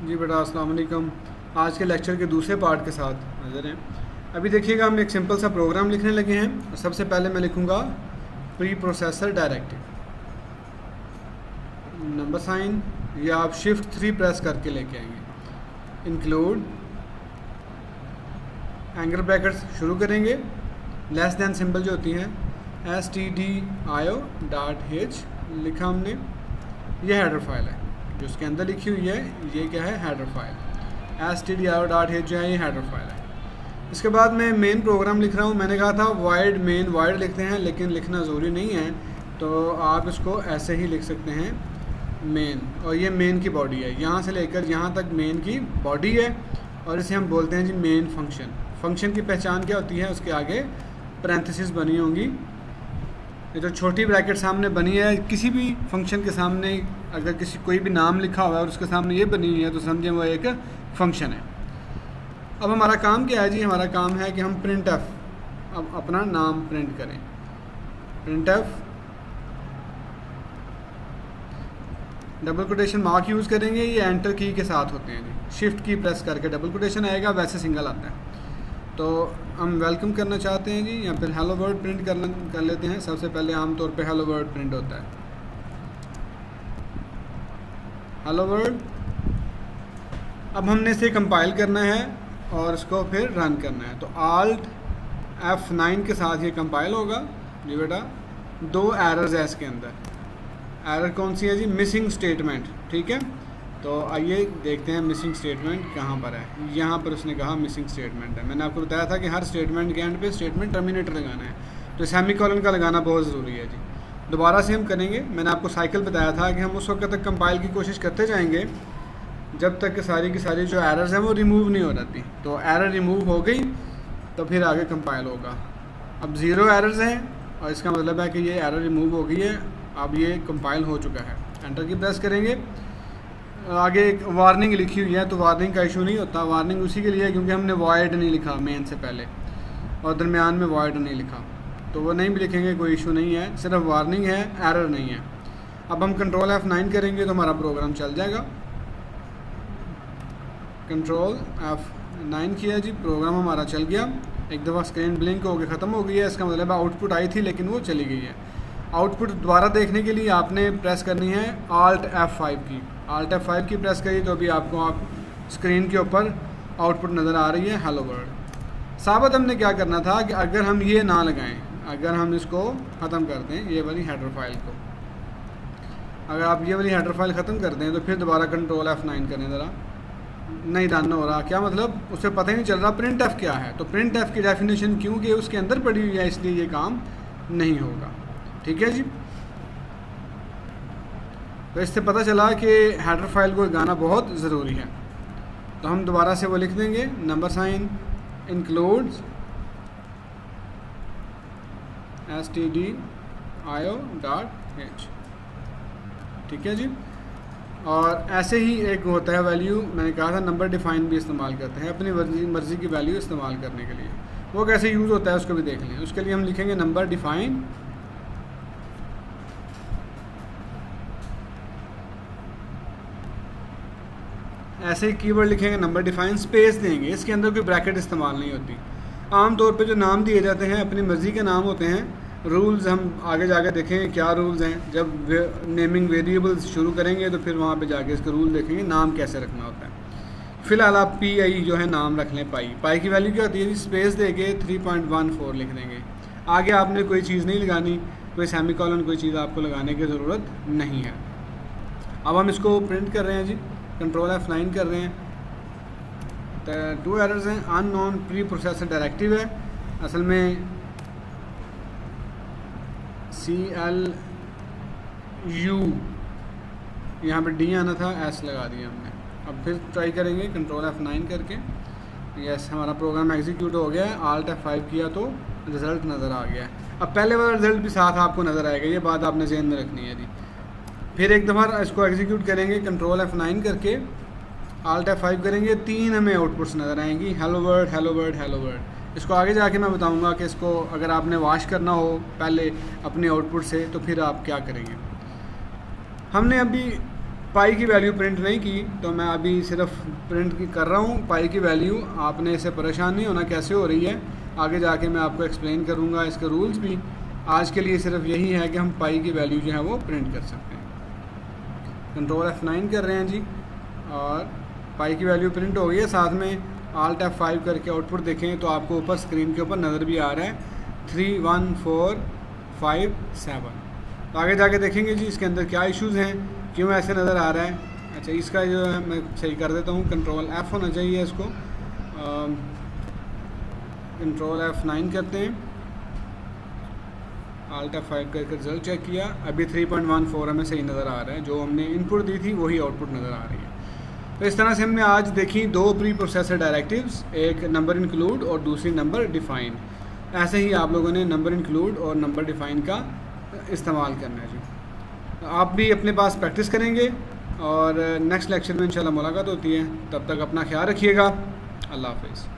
जी बेटा अस्सलाम वालेकुम। आज के लेक्चर के दूसरे पार्ट के साथ हाजिर हैं। अभी देखिएगा हम एक सिंपल सा प्रोग्राम लिखने लगे हैं। सबसे पहले मैं लिखूँगा preprocessor directive, number sign, या आप शिफ्ट 3 प्रेस करके लेके आएंगे। इंक्लूड एंगल ब्रैकेट्स शुरू करेंगे, लेस दैन सिंबल जो होती हैं stdio.h लिखा हमने, यह हेडर फाइल है जो उसके अंदर लिखी हुई है। ये क्या है? Header file. stdio.h जो है ये हेडर फाइल है। इसके बाद मैं मेन प्रोग्राम लिख रहा हूँ। मैंने कहा था वाइड मेन वाइड लिखते हैं, लेकिन लिखना ज़रूरी नहीं है, तो आप इसको ऐसे ही लिख सकते हैं मेन। और ये मेन की बॉडी है, यहाँ से लेकर यहाँ तक मेन की बॉडी है, और इसे हम बोलते हैं जी मेन फंक्शन। फंक्शन की पहचान क्या होती है? उसके आगे पैरेंथेसिस बनी होंगी। ये जो छोटी ब्रैकेट सामने बनी है, किसी भी फंक्शन के सामने अगर कोई भी नाम लिखा हुआ है और उसके सामने ये बनी हुई है तो समझें वो एक फंक्शन है। अब हमारा काम क्या है जी? हमारा काम है कि हम प्रिंट एफ अब अपना नाम प्रिंट करें। Print F double quotation mark use करेंगे, ये एंटर की के साथ होते हैं जी। शिफ्ट की प्रेस करके डबल कोटेशन आएगा, वैसे सिंगल आता है। तो हम वेलकम करना चाहते हैं जी, या फिर हेलो वर्ल्ड प्रिंट कर लेते हैं। सबसे पहले आमतौर पे हेलो वर्ल्ड प्रिंट होता है, हेलो वर्ल्ड। अब हमने इसे कंपाइल करना है और इसको फिर रन करना है। तो Alt F9 के साथ ये कंपाइल होगा जी बेटा। 2 एरर्स है इसके अंदर। एरर कौन सी है जी? मिसिंग स्टेटमेंट, ठीक है। तो आइए देखते हैं मिसिंग स्टेटमेंट कहाँ पर है। यहाँ पर उसने कहा मिसिंग स्टेटमेंट है। मैंने आपको बताया था कि हर स्टेटमेंट के एंड पे स्टेटमेंट टर्मिनेटर लगाना है, तो सेमीकोलन का लगाना बहुत ज़रूरी है जी। दोबारा से हम करेंगे। मैंने आपको साइकिल बताया था कि हम उस वक्त तक कंपाइल की कोशिश करते जाएंगे जब तक कि सारी की सारी जो एरर्स हैं वो रिमूव नहीं हो जाती। तो एरर रिमूव हो गई तो फिर आगे कंपाइल होगा। अब 0 एरर्स हैं और इसका मतलब है कि ये एरर रिमूव हो गई है। अब ये कंपाइल हो चुका है। एंटर की प्रेस करेंगे। आगे एक वार्निंग लिखी हुई है, तो वार्निंग का इशू नहीं होता। वार्निंग उसी के लिए है क्योंकि हमने वॉइड नहीं लिखा मेन से पहले, और दरमियान में वॉइड नहीं लिखा, तो वो नहीं भी लिखेंगे, कोई इशू नहीं है। सिर्फ वार्निंग है, एरर नहीं है। अब हम कंट्रोल F9 करेंगे तो हमारा प्रोग्राम चल जाएगा। कंट्रोल F9 किया जी, प्रोग्राम हमारा चल गया। एक दफ़ा स्क्रीन ब्लिंक होकर ख़त्म हो गई है। इसका मतलब आउटपुट आई थी लेकिन वो चली गई है। आउटपुट दोबारा देखने के लिए आपने प्रेस करनी है Alt F5 की। Alt F5 की प्रेस करिए तो अभी आपको स्क्रीन के ऊपर आउटपुट नज़र आ रही है, हेलो वर्ल्ड। साबित हमने क्या करना था कि अगर हम ये ना लगाएं, अगर हम इसको ख़त्म कर दें, ये वाली हेडर फाइल को, अगर आप ये वाली हेडर फाइल ख़त्म कर दें तो फिर दोबारा कंट्रोल F9 करें ज़रा, नहीं रन हो रहा। क्या मतलब? उसे पता ही नहीं चल रहा प्रिंट एफ क्या है। तो प्रिंट एफ की डेफिनेशन क्योंकि उसके अंदर पड़ी हुई है इसलिए ये काम नहीं होगा, ठीक है जी। तो इससे पता चला कि हेडर फाइल को लगाना बहुत ज़रूरी है। तो हम दोबारा से वो लिख देंगे, नंबर साइन इंक्लूड्स stdio.h, ठीक है जी। और ऐसे ही एक होता है वैल्यू, मैंने कहा था नंबर डिफाइन भी इस्तेमाल करते हैं अपनी मर्ज़ी की वैल्यू इस्तेमाल करने के लिए। वो कैसे यूज़ होता है उसको भी देख लें। उसके लिए हम लिखेंगे नंबर डिफाइन, ऐसे ही कीवर्ड लिखेंगे नंबर डिफाइन, स्पेस देंगे। इसके अंदर कोई ब्रैकेट इस्तेमाल नहीं होती। आमतौर पे जो नाम दिए जाते हैं अपनी मर्ज़ी के नाम होते हैं। रूल्स हम आगे जाके देखेंगे क्या रूल्स हैं। जब नेमिंग वेरिएबल्स शुरू करेंगे तो फिर वहाँ पे जाके इसके रूल देखेंगे नाम कैसे रखना होता है। फ़िलहाल आप PI जो है नाम रख लें। पाई की वैल्यू क्या होती है? स्पेस दे के 3.14 लिख देंगे। आगे आपने कोई चीज़ नहीं लगानी, कोई सेमीकोलन कोई चीज़ आपको लगाने की ज़रूरत नहीं है। अब हम इसको प्रिंट कर रहे हैं जी, कंट्रोल F9 कर रहे हैं। 2 एरर्स हैं। अननोन प्री प्रोसेसर डायरेक्टिव है, असल में CLU, यहाँ पे D आना था, S लगा दिया हमने। अब फिर ट्राई करेंगे कंट्रोल F9 करके। यस, हमारा प्रोग्राम एग्जीक्यूट हो गया है। Alt F5 किया तो रिज़ल्ट नज़र आ गया है। अब पहले वाला रिज़ल्ट भी साथ आपको नज़र आएगा, ये बात आपने ज़हन में रखनी है जी। फिर एक दफ़ा इसको एग्जीक्यूट करेंगे कंट्रोल F9 करके, Alt F5 करेंगे, 3 हमें आउटपुट्स नज़र आएंगी, hello world, hello world, hello world. इसको आगे जाके मैं बताऊंगा कि इसको अगर आपने वॉश करना हो पहले अपने आउटपुट से तो फिर आप क्या करेंगे। हमने अभी पाई की वैल्यू प्रिंट नहीं की, तो मैं अभी सिर्फ प्रिंट कर रहा हूँ पाई की वैल्यू। आपने इससे परेशान नहीं होना कैसे हो रही है, आगे जाके मैं आपको एक्सप्लेन करूँगा इसके रूल्स भी। आज के लिए सिर्फ यही है कि हम पाई की वैल्यू जो है वो प्रिंट कर सकते हैं। कंट्रोल F9 कर रहे हैं जी, और पाई की वैल्यू प्रिंट हो गई है। साथ में Alt F5 करके आउटपुट देखें तो आपको ऊपर स्क्रीन के ऊपर नज़र भी आ रहा है 31457। तो आगे जाके देखेंगे जी इसके अंदर क्या इश्यूज़ हैं, क्यों ऐसे नज़र आ रहा है। अच्छा, इसका जो है मैं सही कर देता हूँ, कंट्रोल F होना चाहिए इसको। कंट्रोल F9 करते हैं, Alt F5 करके रिजल्ट चेक किया, अभी 3.14 हमें सही नज़र आ रहा है। जो हमने इनपुट दी थी वही आउटपुट नज़र आ रही है। तो इस तरह से हमने आज देखी दो प्री प्रोसेसर डायरेक्टिव्स, एक नंबर इंक्लूड और दूसरी नंबर डिफ़ाइन। ऐसे ही आप लोगों ने नंबर इंक्लूड और नंबर डिफ़ाइन का इस्तेमाल करना है जी। तो आप भी अपने पास प्रैक्टिस करेंगे और नेक्स्ट लेक्चर में इंशाल्लाह मुलाकात होती है। तब तक अपना ख्याल रखिएगा। अल्लाह हाफ़िज़।